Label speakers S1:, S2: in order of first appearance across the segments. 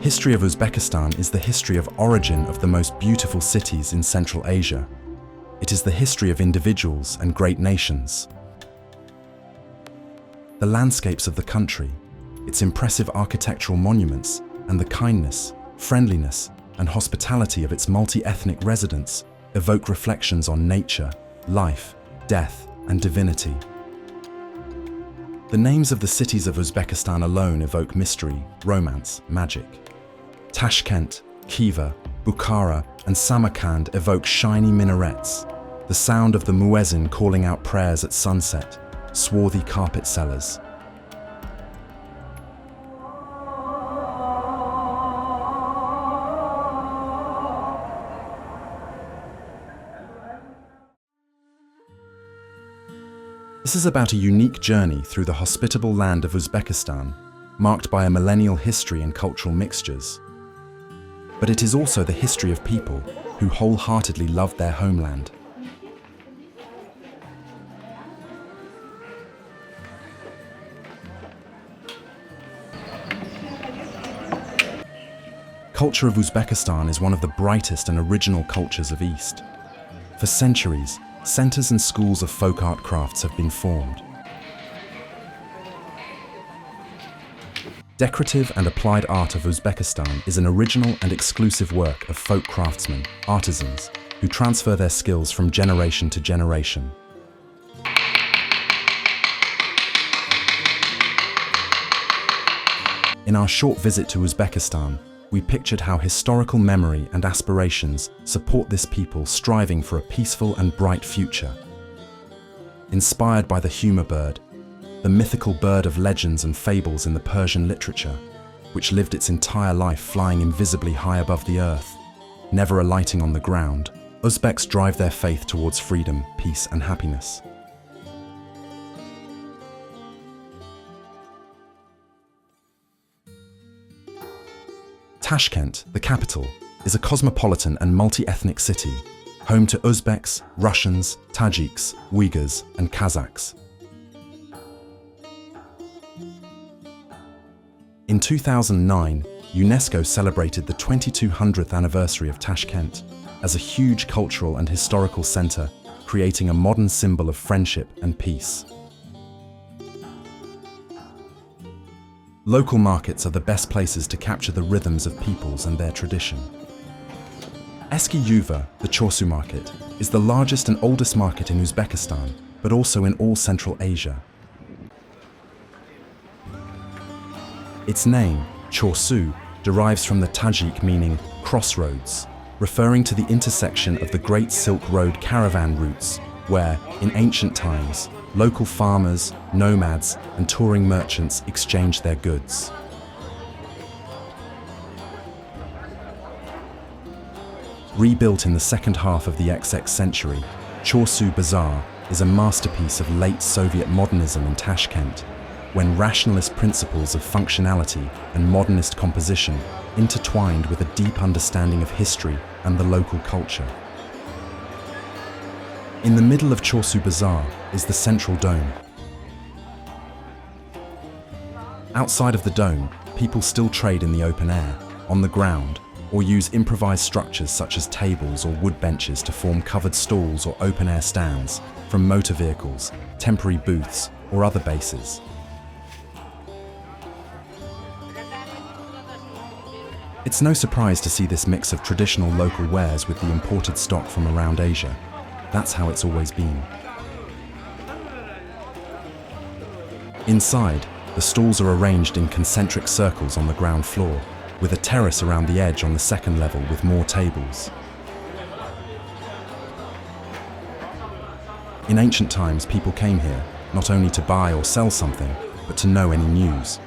S1: history of Uzbekistan is the history of origin of the most beautiful cities in Central Asia. It is the history of individuals and great nations. The landscapes of the country, its impressive architectural monuments, and the kindness, friendliness, and hospitality of its multi-ethnic residents evoke reflections on nature, life, death, and divinity. The names of the cities of Uzbekistan alone evoke mystery, romance, magic. Tashkent, Khiva, Bukhara, and Samarkand evoke shiny minarets, the sound of the muezzin calling out prayers at sunset, swarthy carpet sellers. This is about a unique journey through the hospitable land of Uzbekistan, marked by a millennial history and cultural mixtures. But it is also the history of people who wholeheartedly love their homeland. Culture of Uzbekistan is one of the brightest and original cultures of East. For centuries, centers and schools of folk art crafts have been formed. Decorative and applied art of Uzbekistan is an original and exclusive work of folk craftsmen, artisans, who transfer their skills from generation to generation. In our short visit to Uzbekistan, we pictured how historical memory and aspirations support this people striving for a peaceful and bright future. Inspired by the humor bird, the mythical bird of legends and fables in the Persian literature, which lived its entire life flying invisibly high above the earth, never alighting on the ground, Uzbeks drive their faith towards freedom, peace, and happiness. Tashkent, the capital, is a cosmopolitan and multi-ethnic city, home to Uzbeks, Russians, Tajiks, Uyghurs, and Kazakhs. In 2009, UNESCO celebrated the 2200th anniversary of Tashkent as a huge cultural and historical center, creating a modern symbol of friendship and peace. Local markets are the best places to capture the rhythms of peoples and their tradition. Eski Yuva, the Chorsu market, is the largest and oldest market in Uzbekistan, but also in all Central Asia. Its name, Chorsu, derives from the Tajik meaning crossroads, referring to the intersection of the Great Silk Road caravan routes, where, in ancient times, local farmers, nomads, and touring merchants exchanged their goods. Rebuilt in the second half of the XX century, Chorsu Bazaar is a masterpiece of late Soviet modernism in Tashkent, when rationalist principles of functionality and modernist composition intertwined with a deep understanding of history and the local culture. In the middle of Chorsu Bazaar is the central dome. Outside of the dome, people still trade in the open air, on the ground, or use improvised structures such as tables or wood benches to form covered stalls or open-air stands from motor vehicles, temporary booths, or other bases. It's no surprise to see this mix of traditional local wares with the imported stock from around Asia. That's how it's always been. Inside, the stalls are arranged in concentric circles on the ground floor, with a terrace around the edge on the second level with more tables. In ancient times, people came here not only to buy or sell something, but to know any news.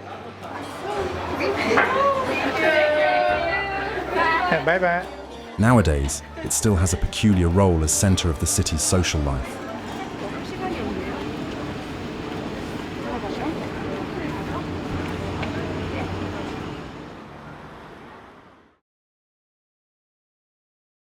S2: Bye-bye.
S1: Nowadays, it still has a peculiar role as center of the city's social life.